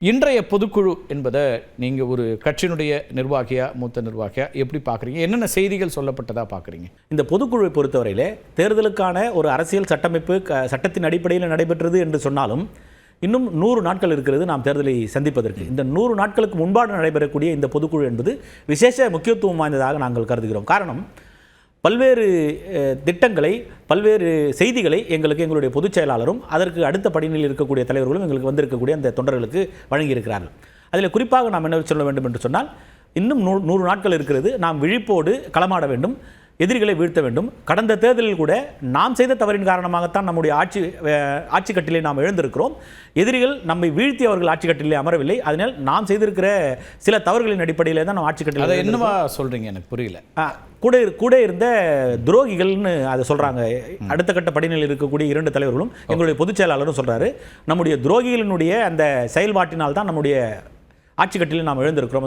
இன்றைய பொதுக்குழு என்பதை நீங்கள் ஒரு கட்சியினுடைய நிர்வாகியா, மூத்த நிர்வாகியா எப்படி பார்க்குறீங்க? என்னென்ன செய்திகள் சொல்லப்பட்டதாக பார்க்குறீங்க? இந்த பொதுக்குழுவை பொறுத்தவரையிலே தேர்தலுக்கான ஒரு அரசியல் சட்டமைப்பு சட்டத்தின் அடிப்படையில் நடைபெற்றது என்று சொன்னாலும் இன்னும் 100 நாட்கள் இருக்கிறது நாம் தேர்தலை சந்திப்பதற்கு. இந்த 100 நாட்களுக்கு முன்பாடு நடைபெறக்கூடிய இந்த பொதுக்குழு என்பது விசேஷ முக்கியத்துவம் வாய்ந்ததாக நாங்கள் கருதுகிறோம். காரணம், பல்வேறு திட்டங்களை, பல்வேறு செய்திகளை எங்களுடைய பொதுச் செயலாளரும் அதற்கு அடுத்த படிநிலையில் இருக்கக்கூடிய தலைவர்களும் எங்களுக்கு வந்திருக்கக்கூடிய அந்த தொண்டர்களுக்கு வழங்கியிருக்கிறார்கள். அதில் குறிப்பாக நாம் என்ன சொல்ல வேண்டும் என்று சொன்னால், இன்னும் 100 நாட்கள் இருக்கிறது. நாம் விழிப்போடு களமாட வேண்டும், எதிரிகளை வீழ்த்த வேண்டும். கடந்த தேர்தலில் கூட நாம் செய்த தவறின் காரணமாகத்தான் நம்முடைய ஆட்சி கட்டிலே நாம் எழுந்திருக்கிறோம். எதிரிகள் நம்மை வீழ்த்தி அவர்கள் ஆட்சி கட்டிலே அமரவில்லை. அதனால் நாம் செய்திருக்கிற சில தவறுகளின் அடிப்படையிலே தான் நம்ம ஆட்சி கட்டிலே. என்னவா சொல்றீங்க? எனக்கு புரியல. கூட இருந்த துரோகிகள்னு அதை சொல்றாங்க. அடுத்த கட்ட படிநிலையில் இருக்கக்கூடிய 2 தலைவர்களும் எங்களுடைய பொதுச் செயலாளரும் சொல்றாரு, நம்முடைய துரோகிகளினுடைய அந்த செயல்பாட்டினால் தான் நம்முடைய ஆட்சி கட்டிலே நாம் எழுந்திருக்கிறோம்.